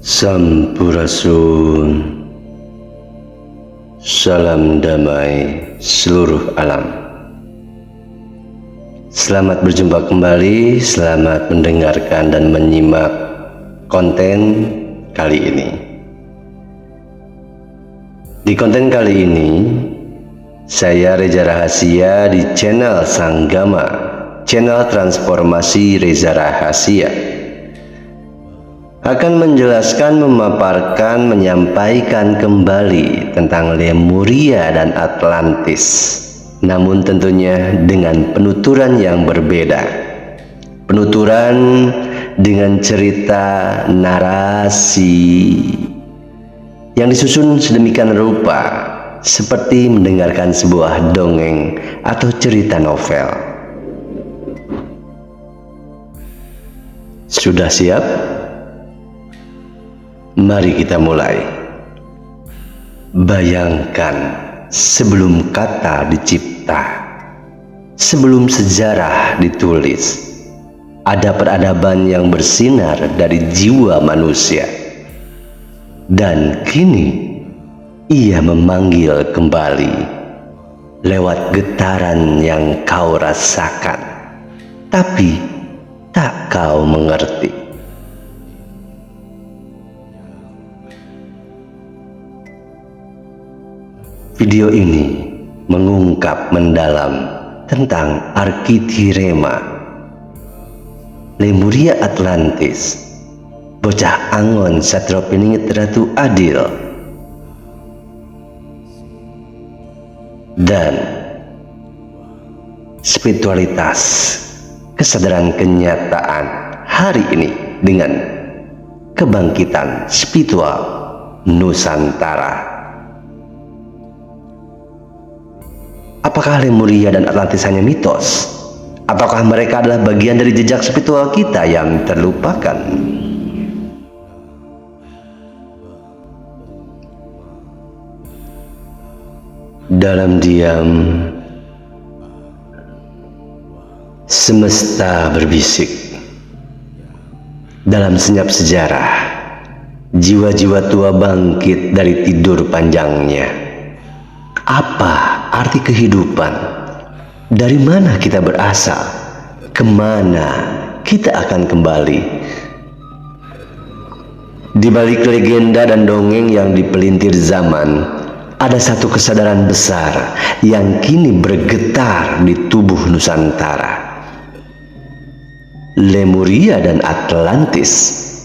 Sampurasun. Salam damai seluruh alam. Selamat berjumpa kembali, selamat mendengarkan dan menyimak konten kali ini. Di konten kali ini, saya Reza Rahasia di channel Sanggama, channel transformasi Reza Rahasia, akan menjelaskan, memaparkan, menyampaikan kembali tentang Lemuria dan Atlantis, namun tentunya dengan penuturan yang berbeda. Penuturan dengan cerita narasi yang disusun sedemikian rupa seperti mendengarkan sebuah dongeng atau cerita novel. Sudah siap? Mari kita mulai. Bayangkan sebelum kata dicipta, sebelum sejarah ditulis, ada peradaban yang bersinar dari jiwa manusia. Dan kini ia memanggil kembali lewat getaran yang kau rasakan, tapi tak kau mengerti. Video ini mengungkap mendalam tentang Arkitirema, Lemuria Atlantis, bocah angon Satrio Piningit Ratu Adil, dan spiritualitas kesadaran kenyataan hari ini dengan kebangkitan spiritual Nusantara. Apakah Lemuria dan Atlantis hanya mitos? Ataukah mereka adalah bagian dari jejak spiritual kita yang terlupakan? Dalam diam, semesta berbisik. Dalam senyap sejarah, jiwa-jiwa tua bangkit dari tidur panjangnya. Apa arti kehidupan? Dari mana kita berasal? Kemana kita akan kembali? Di balik legenda dan dongeng yang dipelintir zaman, ada satu kesadaran besar yang kini bergetar di tubuh Nusantara. Lemuria dan Atlantis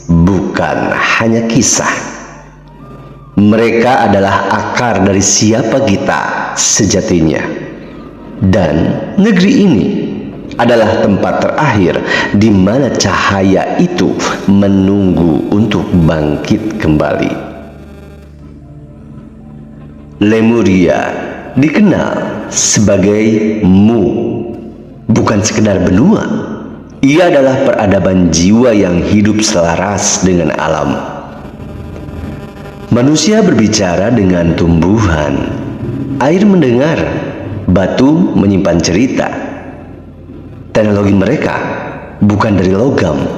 bukan hanya kisah. Mereka adalah akar dari siapa kita sejatinya. Dan negeri ini adalah tempat terakhir di mana cahaya itu menunggu untuk bangkit kembali. Lemuria dikenal sebagai Mu, bukan sekedar benua. Ia adalah peradaban jiwa yang hidup selaras dengan alam. Manusia berbicara dengan tumbuhan, air mendengar, batu menyimpan cerita. Teknologi mereka bukan dari logam,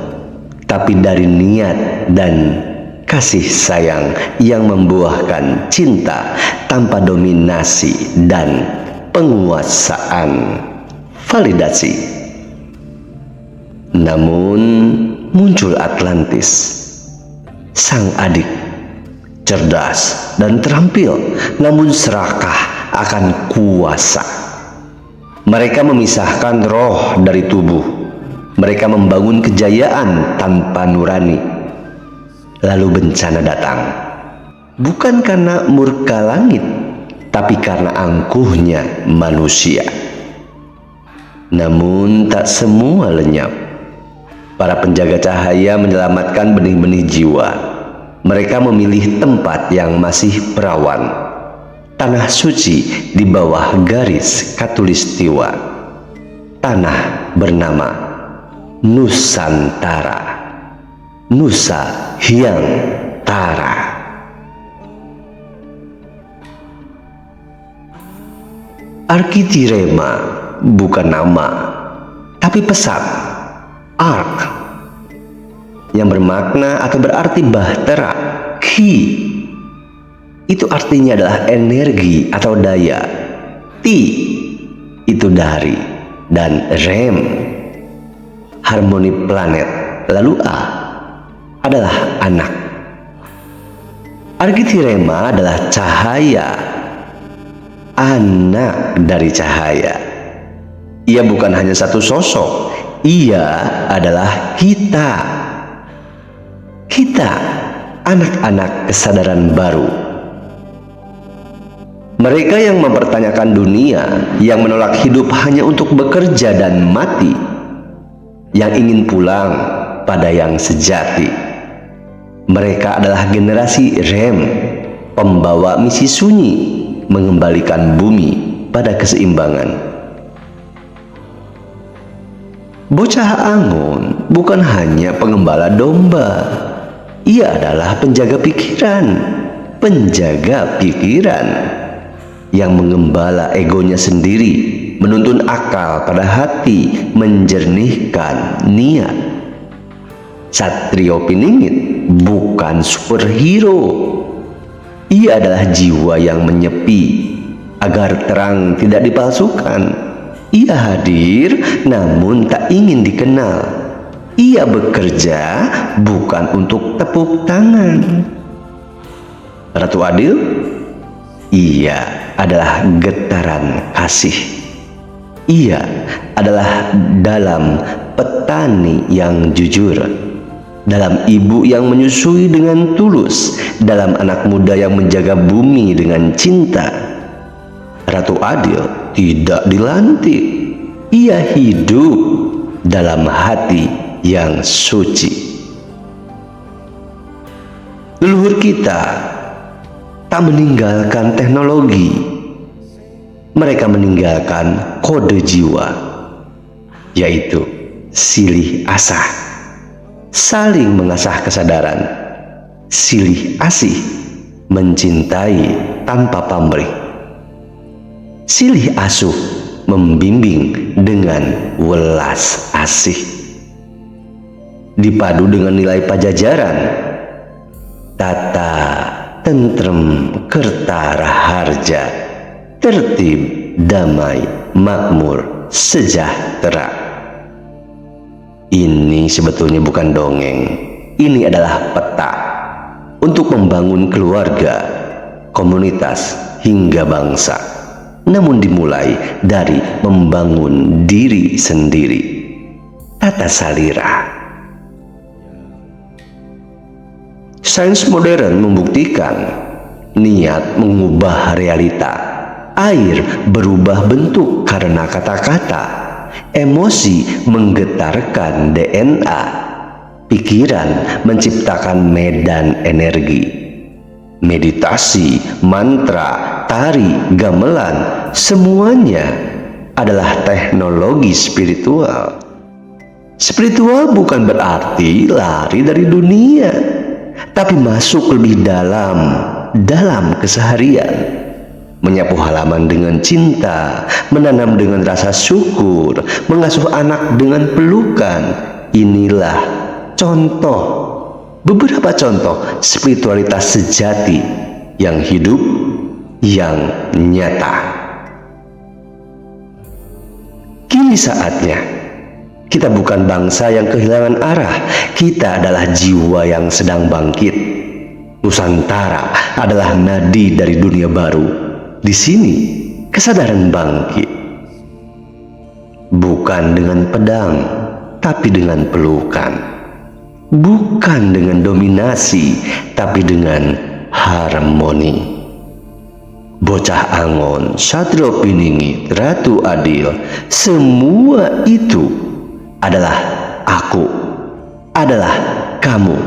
tapi dari niat dan kasih sayang yang membuahkan cinta tanpa dominasi dan penguasaan validasi. Namun muncul Atlantis, sang adik, cerdas dan terampil, namun serakah akan kuasa. Mereka memisahkan roh dari tubuh. Mereka membangun kejayaan tanpa nurani. Lalu bencana datang, bukan karena murka langit, tapi karena angkuhnya manusia. Namun tak semua lenyap. Para penjaga cahaya menyelamatkan benih-benih jiwa. Mereka memilih tempat yang masih perawan, tanah suci di bawah garis Katulistiwa, tanah bernama Nusantara, Nusa Hyang Tara. Arkitirema bukan nama, tapi pesan. Ark yang bermakna atau berarti bahtera. Ki itu artinya adalah energi atau daya. Ti itu dari, dan rem harmoni planet. Lalu A adalah anak. Argithirema adalah cahaya, anak dari cahaya. Ia bukan hanya satu sosok, ia adalah kita. Kita, anak-anak kesadaran baru. Mereka yang mempertanyakan dunia, yang menolak hidup hanya untuk bekerja dan mati, yang ingin pulang pada yang sejati. Mereka adalah generasi rem, pembawa misi sunyi, mengembalikan bumi pada keseimbangan. Bocah Angon bukan hanya pengembala domba. Ia adalah penjaga pikiran yang mengembala egonya sendiri, menuntun akal pada hati, menjernihkan niat. Satrio Piningit bukan superhero. Ia adalah jiwa yang menyepi agar terang tidak dipalsukan. Ia hadir namun tak ingin dikenal. Ia bekerja bukan untuk tepuk tangan. Ratu Adil, ia adalah getaran kasih. Ia adalah dalam petani yang jujur, dalam ibu yang menyusui dengan tulus, dalam anak muda yang menjaga bumi dengan cinta. Ratu Adil tidak dilantik. Ia hidup dalam hati yang suci. Leluhur kita tak meninggalkan teknologi. Mereka meninggalkan kode jiwa, yaitu silih asah. Saling mengasah kesadaran, silih asih, mencintai tanpa pamrih, silih asuh, membimbing dengan welas asih. Dipadu dengan nilai pajajaran, tata, tentrem, kerta, raharja, tertib, damai, makmur, sejahtera. Ini sebetulnya bukan dongeng. Ini adalah peta untuk membangun keluarga, komunitas, hingga bangsa. Namun dimulai dari membangun diri sendiri. Tata salira. Sains modern membuktikan niat mengubah realita. Air berubah bentuk karena kata-kata. Emosi menggetarkan DNA. Pikiran menciptakan medan energi. Meditasi, mantra, tari, gamelan, semuanya adalah teknologi spiritual. Spiritual bukan berarti lari dari dunia, tapi masuk lebih dalam keseharian. Menyapu halaman dengan cinta, menanam dengan rasa syukur, mengasuh anak dengan pelukan. Inilah beberapa contoh spiritualitas sejati yang hidup, yang nyata. Kini saatnya. Kita bukan bangsa yang kehilangan arah. Kita adalah jiwa yang sedang bangkit. Nusantara adalah nadi dari dunia baru. Di sini kesadaran bangkit, bukan dengan pedang, tapi dengan pelukan, bukan dengan dominasi, tapi dengan harmoni. Bocah Angon, Satrio Piningit, Ratu Adil, semua itu adalah aku, adalah kamu,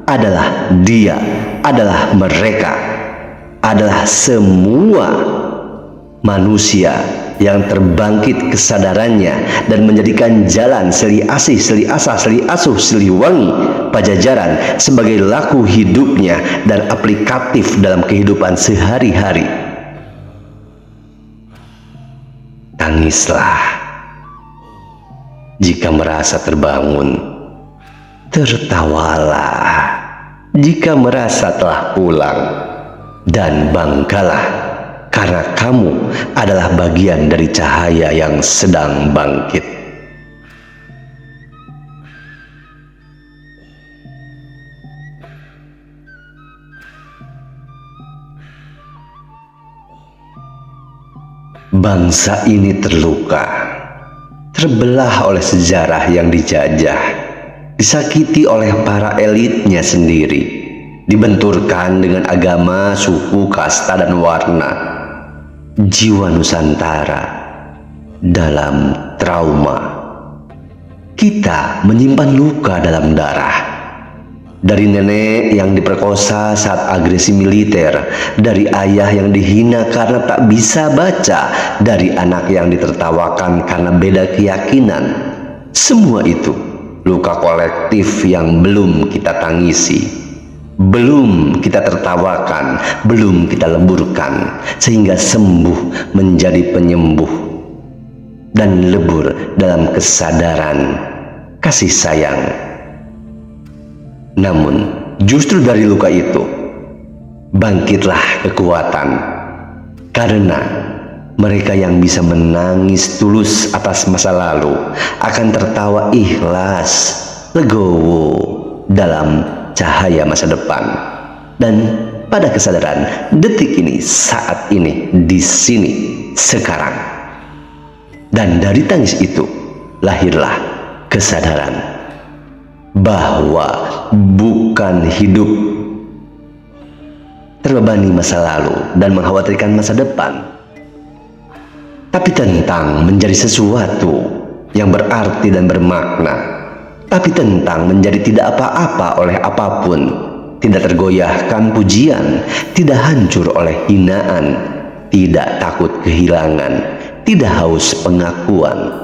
adalah dia, adalah mereka, adalah semua manusia yang terbangkit kesadarannya dan menjadikan jalan silih asih, silih asah, silih asuh, silih wangi Pajajaran sebagai laku hidupnya dan aplikatif dalam kehidupan sehari-hari. Tangislah jika merasa terbangun. Tertawalah jika merasa telah pulang, dan banggalah karena kamu adalah bagian dari cahaya yang sedang bangkit. Bangsa ini terluka, terbelah oleh sejarah yang dijajah, disakiti oleh para elitnya sendiri, dibenturkan dengan agama, suku, kasta, dan warna. Jiwa Nusantara dalam trauma. Kita menyimpan luka dalam darah. Dari nenek yang diperkosa saat agresi militer, dari ayah yang dihina karena tak bisa baca, dari anak yang ditertawakan karena beda keyakinan. Semua itu luka kolektif yang belum kita tangisi, belum kita tertawakan, belum kita leburkan, sehingga sembuh menjadi penyembuh dan lebur dalam kesadaran kasih sayang. Namun, justru dari luka itu, bangkitlah kekuatan. Karena mereka yang bisa menangis tulus atas masa lalu akan tertawa ikhlas, legowo dalam cahaya masa depan. Dan pada kesadaran detik ini, saat ini, di sini, sekarang. Dan dari tangis itu, lahirlah kesadaran bahwa bukan hidup terbebani masa lalu dan mengkhawatirkan masa depan, tapi tentang menjadi sesuatu yang berarti dan bermakna, tapi tentang menjadi tidak apa-apa oleh apapun, tidak tergoyahkan pujian, tidak hancur oleh hinaan, tidak takut kehilangan, tidak haus pengakuan.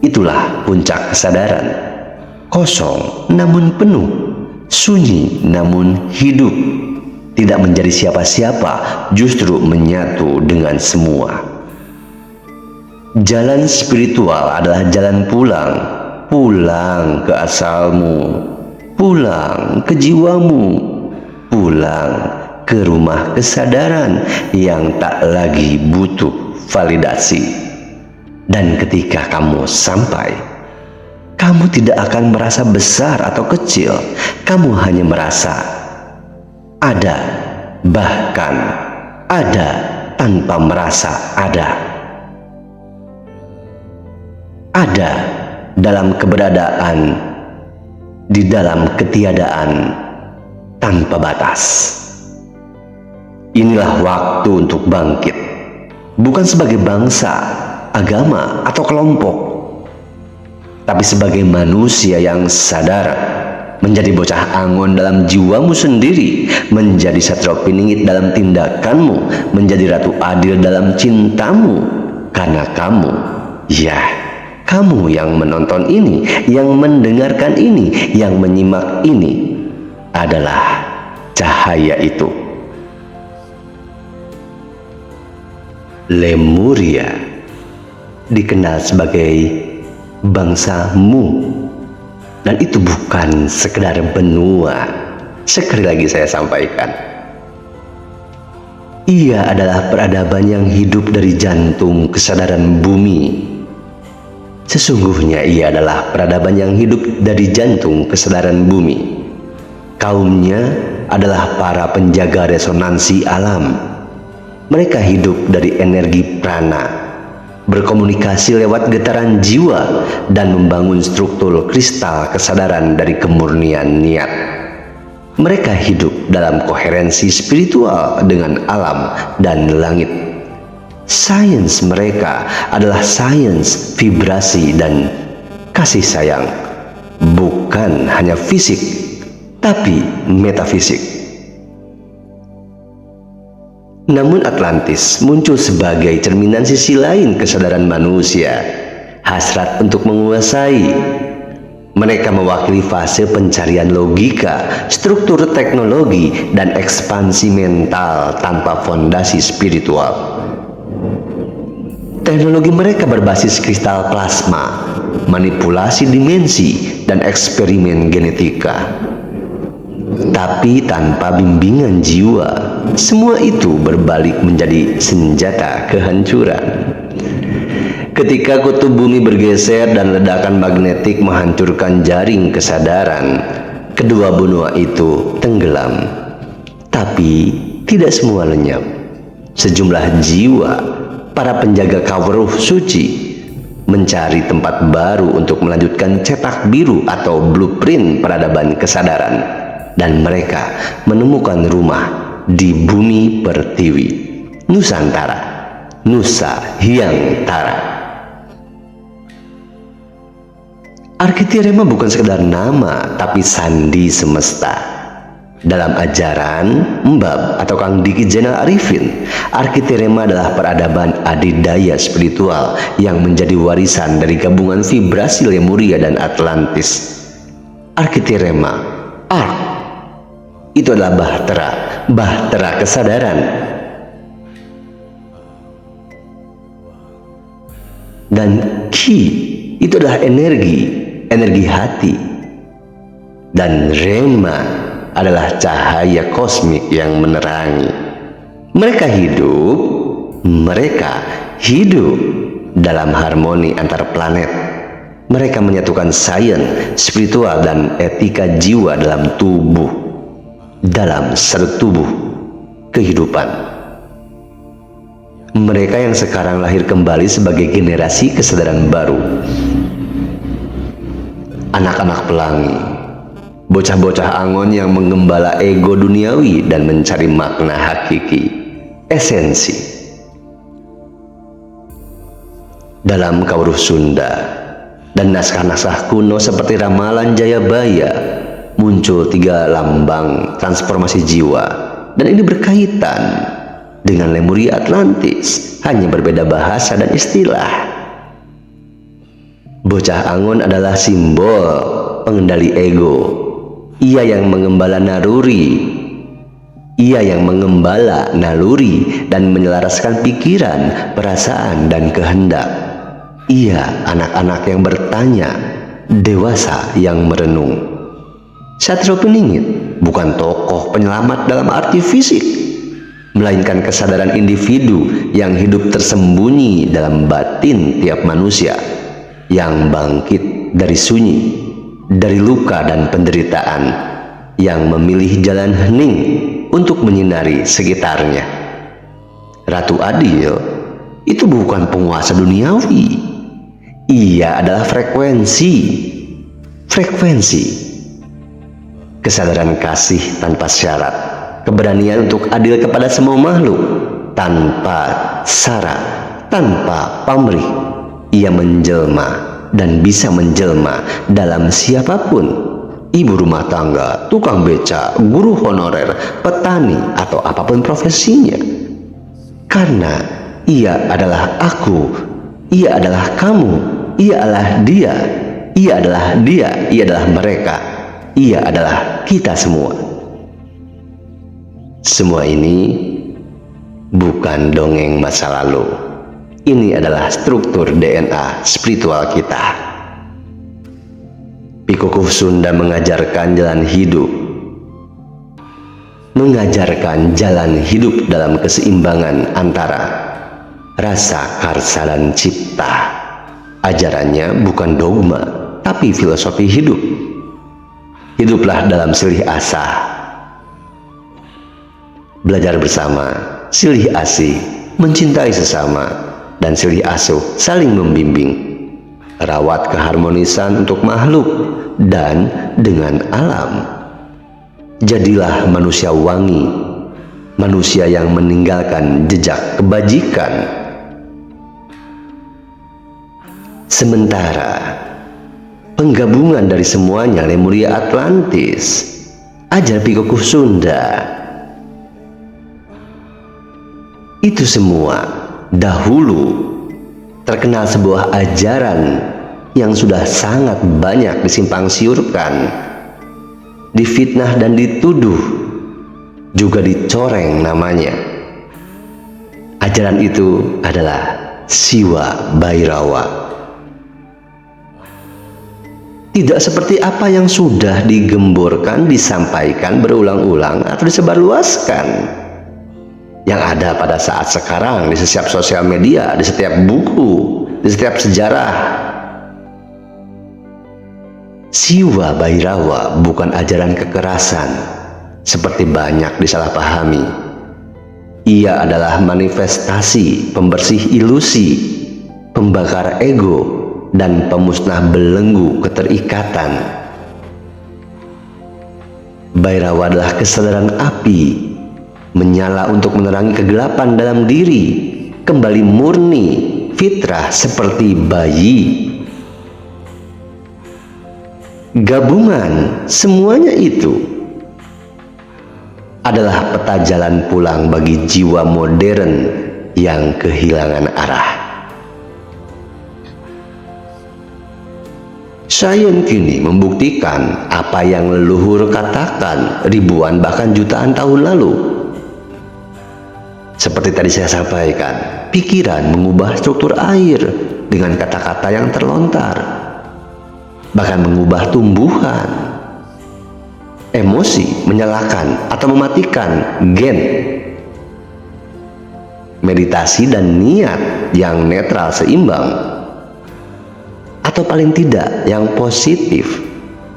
Itulah puncak kesadaran. Kosong namun penuh, sunyi namun hidup, tidak menjadi siapa-siapa, justru menyatu dengan semua. Jalan spiritual adalah jalan pulang, pulang ke asalmu, pulang ke jiwamu, pulang ke rumah kesadaran yang tak lagi butuh validasi. Dan ketika kamu sampai, kamu tidak akan merasa besar atau kecil. Kamu hanya merasa ada, bahkan ada tanpa merasa ada. Ada dalam keberadaan, di dalam ketiadaan, tanpa batas. Inilah waktu untuk bangkit, bukan sebagai bangsa, agama, atau kelompok, tapi sebagai manusia yang sadar, menjadi bocah angon dalam jiwamu sendiri, menjadi satria piningit dalam tindakanmu, menjadi ratu adil dalam cintamu. Karena kamu, ya, kamu yang menonton ini, yang mendengarkan ini, yang menyimak ini, adalah cahaya itu. Lemuria dikenal sebagai bangsamu, dan itu bukan sekedar benua. Sekali lagi saya sampaikan, ia adalah peradaban yang hidup dari jantung kesadaran bumi. Sesungguhnya ia adalah peradaban yang hidup dari jantung kesadaran bumi. Kaumnya adalah para penjaga resonansi alam. Mereka hidup dari energi prana, berkomunikasi lewat getaran jiwa, dan membangun struktur kristal kesadaran dari kemurnian niat. Mereka hidup dalam koherensi spiritual dengan alam dan langit. Sains mereka adalah sains vibrasi dan kasih sayang, bukan hanya fisik, tapi metafisik. Namun Atlantis muncul sebagai cerminan sisi lain kesadaran manusia, hasrat untuk menguasai. Mereka mewakili fase pencarian logika, struktur teknologi, dan ekspansi mental tanpa fondasi spiritual. Teknologi mereka berbasis kristal plasma, manipulasi dimensi, dan eksperimen genetika. Tapi tanpa bimbingan jiwa, semua itu berbalik menjadi senjata kehancuran. Ketika kutub bumi bergeser dan ledakan magnetik menghancurkan jaring kesadaran, kedua benua itu tenggelam. Tapi tidak semua lenyap. Sejumlah jiwa, para penjaga kawruh suci, mencari tempat baru untuk melanjutkan cetak biru atau blueprint peradaban kesadaran, dan mereka menemukan rumah di bumi pertiwi, Nusantara, Nusa Hyang Tara. Arkitirema bukan sekedar nama, tapi sandi semesta. Dalam ajaran Mbab atau Kang Diki Zainal Arifin, Arkitirema adalah peradaban adidaya spiritual yang menjadi warisan dari gabungan vibrasi Lemuria dan Atlantis. Arkitirema, Ark, itu adalah bahtera kesadaran. Dan Ki, itu adalah energi hati. Dan Rema adalah cahaya kosmik yang menerangi. Mereka hidup dalam harmoni antar planet. Mereka menyatukan sains, spiritual, dan etika jiwa dalam satu tubuh kehidupan. Mereka yang sekarang lahir kembali sebagai generasi kesadaran baru. Anak-anak pelangi, bocah-bocah angon yang menggembala ego duniawi dan mencari makna hakiki, esensi. Dalam Kawruh Sunda dan naskah-naskah kuno seperti Ramalan Jayabaya, muncul 3 lambang transformasi jiwa, dan ini berkaitan dengan Lemuria Atlantis, hanya berbeda bahasa dan istilah. Bocah angon adalah simbol pengendali ego. Ia yang mengembala naluri dan menyelaraskan pikiran, perasaan, dan kehendak. Ia anak-anak yang bertanya, dewasa yang merenung. Satrio Peningit bukan tokoh penyelamat dalam arti fisik, melainkan kesadaran individu yang hidup tersembunyi dalam batin tiap manusia, yang bangkit dari sunyi, dari luka dan penderitaan, yang memilih jalan hening untuk menyinari sekitarnya. Ratu Adil itu bukan penguasa duniawi. Ia adalah frekuensi kesadaran kasih tanpa syarat, keberanian untuk adil kepada semua makhluk, tanpa syarat, tanpa pamrih. Ia menjelma dan bisa menjelma dalam siapapun, ibu rumah tangga, tukang beca, guru honorer, petani, atau apapun profesinya. Karena ia adalah aku, ia adalah kamu, ia adalah dia, ia adalah dia, ia adalah mereka, ia adalah kita semua. Semua ini bukan dongeng masa lalu. Ini adalah struktur DNA spiritual kita. Pikukuh Sunda mengajarkan jalan hidup dalam keseimbangan antara rasa, karsa, dan cipta. Ajarannya bukan dogma, tapi filosofi hidup. Hiduplah dalam silih asah, belajar bersama, silih asih, mencintai sesama, dan silih asuh saling membimbing. Rawat keharmonisan untuk makhluk dan dengan alam. Jadilah manusia wangi, manusia yang meninggalkan jejak kebajikan. Sementara penggabungan dari semuanya Lemuria Atlantis, ajar Pikukuh Sunda, itu semua dahulu terkenal sebuah ajaran yang sudah sangat banyak disimpang siurkan, difitnah dan dituduh, juga dicoreng namanya. Ajaran itu adalah Siwa Bhairawa. Tidak seperti apa yang sudah digemborkan, disampaikan berulang-ulang atau disebarluaskan, yang ada pada saat sekarang di setiap sosial media, di setiap buku, di setiap sejarah. Siwa Bhairawa bukan ajaran kekerasan seperti banyak disalahpahami. Ia adalah manifestasi pembersih ilusi, pembakar ego, dan pemusnah belenggu keterikatan. Bhairawa adalah kesadaran api, menyala untuk menerangi kegelapan dalam diri, kembali murni, fitrah seperti bayi. Gabungan semuanya itu adalah peta jalan pulang bagi jiwa modern yang kehilangan arah. Sains kini membuktikan apa yang leluhur katakan ribuan bahkan jutaan tahun lalu. Seperti tadi saya sampaikan, pikiran mengubah struktur air dengan kata-kata yang terlontar, bahkan mengubah tumbuhan. Emosi menyalakan atau mematikan gen. Meditasi dan niat yang netral seimbang, atau paling tidak yang positif,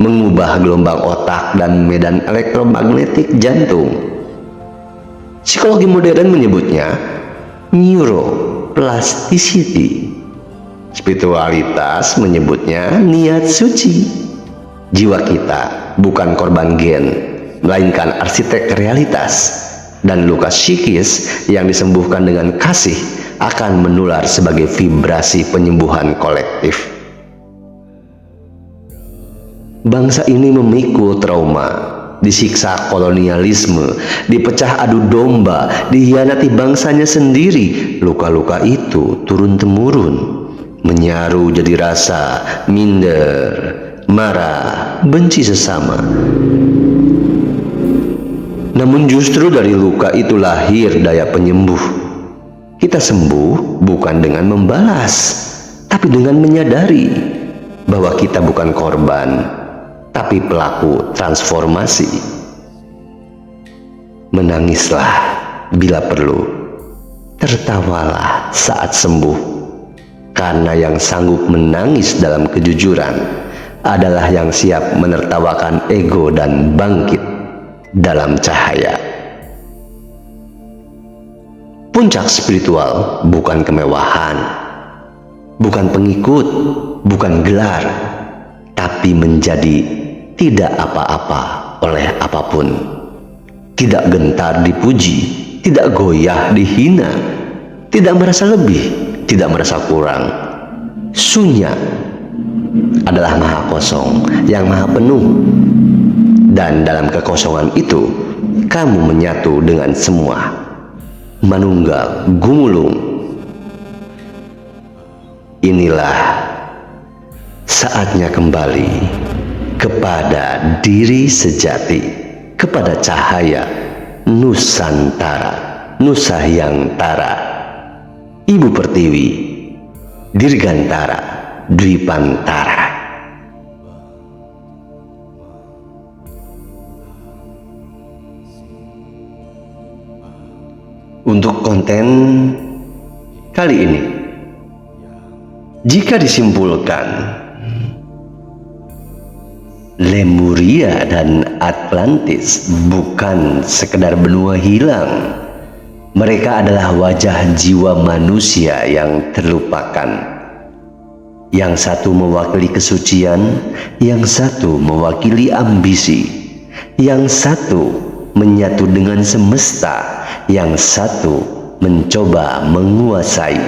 mengubah gelombang otak dan medan elektromagnetik jantung. Psikologi modern menyebutnya neuroplasticity. Spiritualitas menyebutnya niat suci. Jiwa kita bukan korban gen, melainkan arsitek realitas, dan luka psikis yang disembuhkan dengan kasih akan menular sebagai vibrasi penyembuhan kolektif. Bangsa ini memikul trauma, disiksa kolonialisme, dipecah adu domba, dihianati bangsanya sendiri. Luka-luka itu turun-temurun, menyaru jadi rasa minder, marah, benci sesama. Namun justru dari luka itu lahir daya penyembuh. Kita sembuh bukan dengan membalas, tapi dengan menyadari bahwa kita bukan korban, tapi pelaku transformasi. Menangislah bila perlu, tertawalah saat sembuh, karena yang sanggup menangis dalam kejujuran adalah yang siap menertawakan ego dan bangkit dalam cahaya. Puncak spiritual bukan kemewahan, bukan pengikut, bukan gelar, tapi menjadi tidak apa-apa oleh apapun, tidak gentar dipuji, tidak goyah dihina, tidak merasa lebih, tidak merasa kurang. Sunya adalah maha kosong yang maha penuh, dan dalam kekosongan itu kamu menyatu dengan semua, manunggal gumulung. Inilah saatnya kembali kepada diri sejati, kepada cahaya Nusantara, Nusa yang Tara, Ibu Pertiwi, Dirgantara, Dwipantara. Untuk konten kali ini, jika disimpulkan, Lemuria dan Atlantis bukan sekedar benua hilang. Mereka adalah wajah jiwa manusia yang terlupakan. Yang satu mewakili kesucian, yang satu mewakili ambisi, yang satu menyatu dengan semesta, yang satu mencoba menguasai.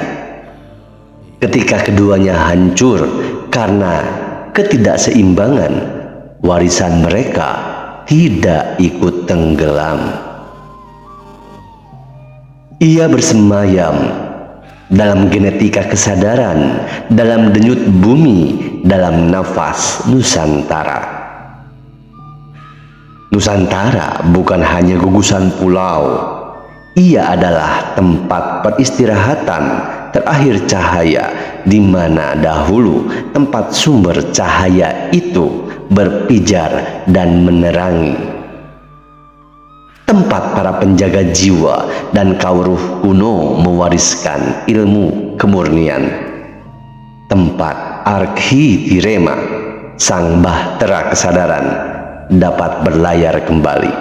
Ketika keduanya hancur karena ketidakseimbangan, warisan mereka tidak ikut tenggelam. Ia bersemayam dalam genetika kesadaran, dalam denyut bumi, dalam nafas Nusantara. Nusantara bukan hanya gugusan pulau, ia adalah tempat peristirahatan terakhir cahaya, di mana dahulu tempat sumber cahaya itu berpijar dan menerangi. Tempat para penjaga jiwa dan kauruh kuno mewariskan ilmu kemurnian. Tempat Arkhitirema, sang bahtera kesadaran, dapat berlayar kembali.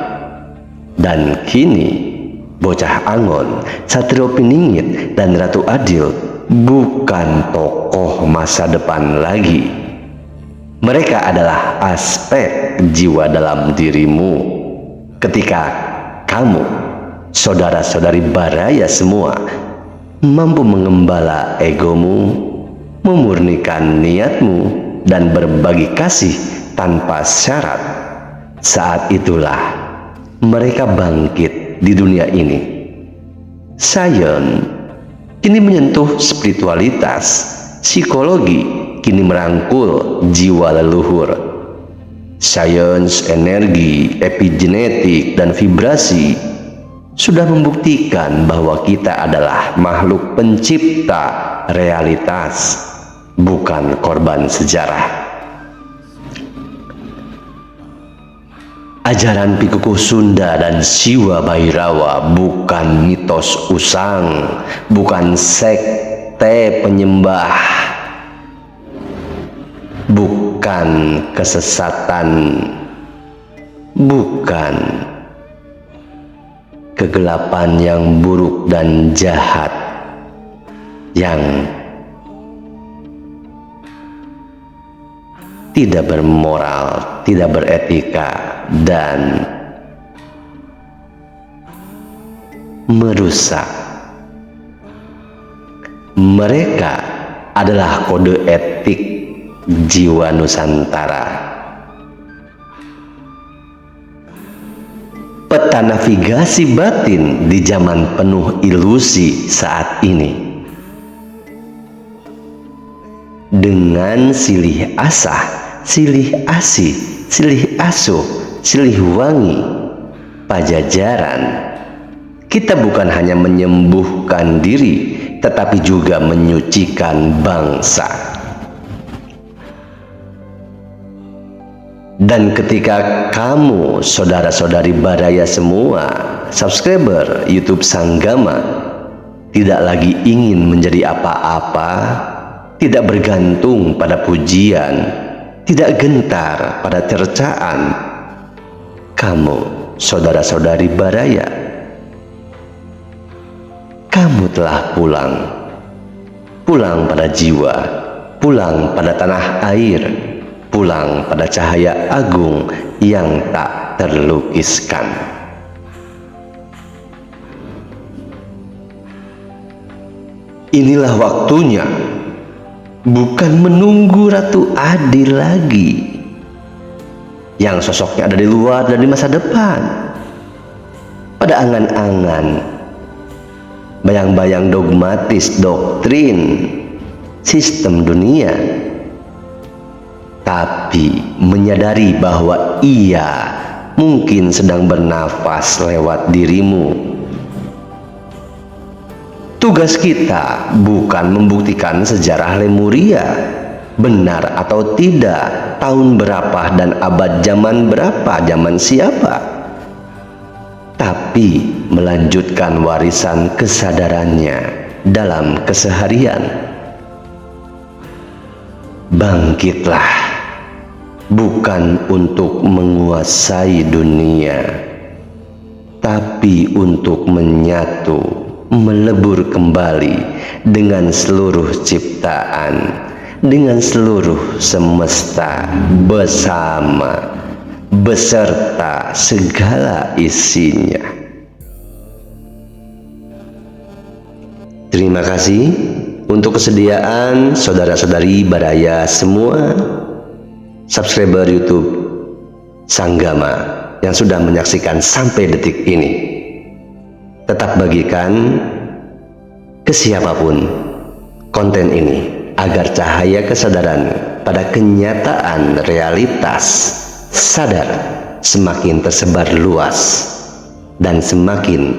Dan kini Bocah Angon, Satrio Piningit, dan Ratu Adil bukan tokoh masa depan lagi. Mereka adalah aspek jiwa dalam dirimu. Ketika kamu, saudara-saudari Baraya semua, mampu mengembala egomu, memurnikan niatmu, dan berbagi kasih tanpa syarat, saat itulah mereka bangkit di dunia ini. Sains kini menyentuh spiritualitas, psikologi kini merangkul jiwa leluhur. Sains, energi, epigenetik, dan vibrasi sudah membuktikan bahwa kita adalah makhluk pencipta realitas, bukan korban sejarah. Ajaran Pikukuh Sunda dan Siwa Bhairawa bukan mitos usang, bukan sekte penyembah, bukan kesesatan, bukan kegelapan yang buruk dan jahat yang tidak bermoral, tidak beretika, dan merusak. Mereka adalah kode etik jiwa Nusantara. Peta navigasi batin di zaman penuh ilusi saat ini. Dengan silih asah, silih asih, silih asuh, silih wangi, Pajajaran, kita bukan hanya menyembuhkan diri, tetapi juga menyucikan bangsa. Dan ketika kamu, saudara-saudari Baraya semua, subscriber YouTube Sanggama, tidak lagi ingin menjadi apa-apa, tidak bergantung pada pujian, tidak gentar pada cercaan, kamu, saudara-saudari Baraya, kamu telah pulang. Pulang pada jiwa, pulang pada tanah air, pulang pada cahaya agung yang tak terlukiskan. Inilah waktunya, bukan menunggu Ratu Adil lagi yang sosoknya ada di luar dan di masa depan, pada angan-angan, bayang-bayang dogmatis doktrin sistem dunia, tapi menyadari bahwa ia mungkin sedang bernafas lewat dirimu. Tugas kita bukan membuktikan sejarah Lemuria benar atau tidak, tahun berapa dan abad zaman berapa, zaman siapa, tapi melanjutkan warisan kesadarannya dalam keseharian. Bangkitlah, bukan untuk menguasai dunia, tapi untuk menyatu, melebur kembali dengan seluruh ciptaan, dengan seluruh semesta bersama, beserta segala isinya. Terima kasih untuk kesediaan saudara-saudari Baraya semua, subscriber YouTube Sanggama yang sudah menyaksikan sampai detik ini. Tetap bagikan ke siapapun konten ini agar cahaya kesadaran pada kenyataan realitas sadar semakin tersebar luas dan semakin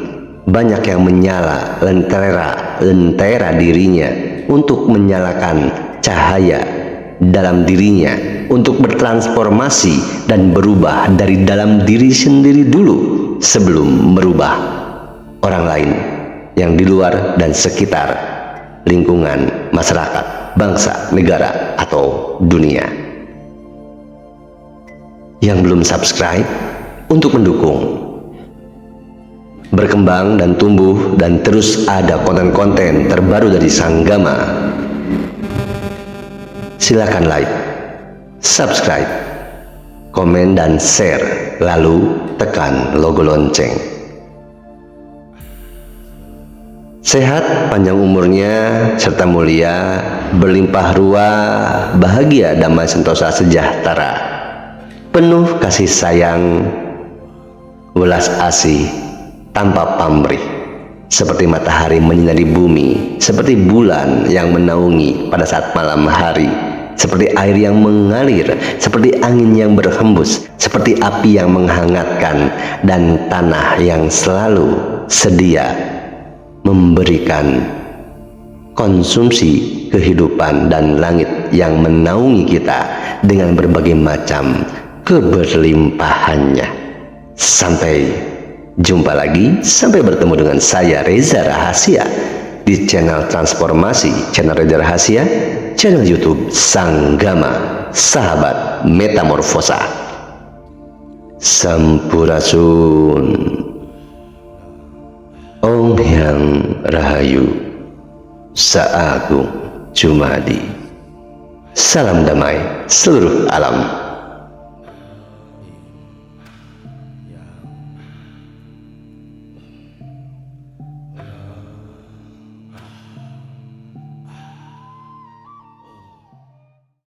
banyak yang menyala lentera lentera dirinya untuk menyalakan cahaya dalam dirinya, untuk bertransformasi dan berubah dari dalam diri sendiri dulu sebelum merubah orang lain yang di luar dan sekitar lingkungan, masyarakat, bangsa, negara, atau dunia. Yang belum subscribe, untuk mendukung berkembang dan tumbuh dan terus ada konten-konten terbaru dari Sanggama, silakan like, subscribe, komen dan share, lalu tekan logo lonceng. Sehat, panjang umurnya, serta mulia, berlimpah ruah, bahagia, damai, sentosa, sejahtera, penuh kasih sayang, welas asih, tanpa pamrih, seperti matahari menyinari bumi, seperti bulan yang menaungi pada saat malam hari, seperti air yang mengalir, seperti angin yang berhembus, seperti api yang menghangatkan, dan tanah yang selalu sedia memberikan konsumsi kehidupan, dan langit yang menaungi kita dengan berbagai macam keberlimpahannya. Sampai jumpa lagi, sampai bertemu dengan saya Reza Rahasia di channel Transformasi, channel Reza Rahasia, channel YouTube Sanggama, sahabat metamorfosa. Sampurasun, Om Hyang Rahayu, Saagung Jumadi, salam damai seluruh alam.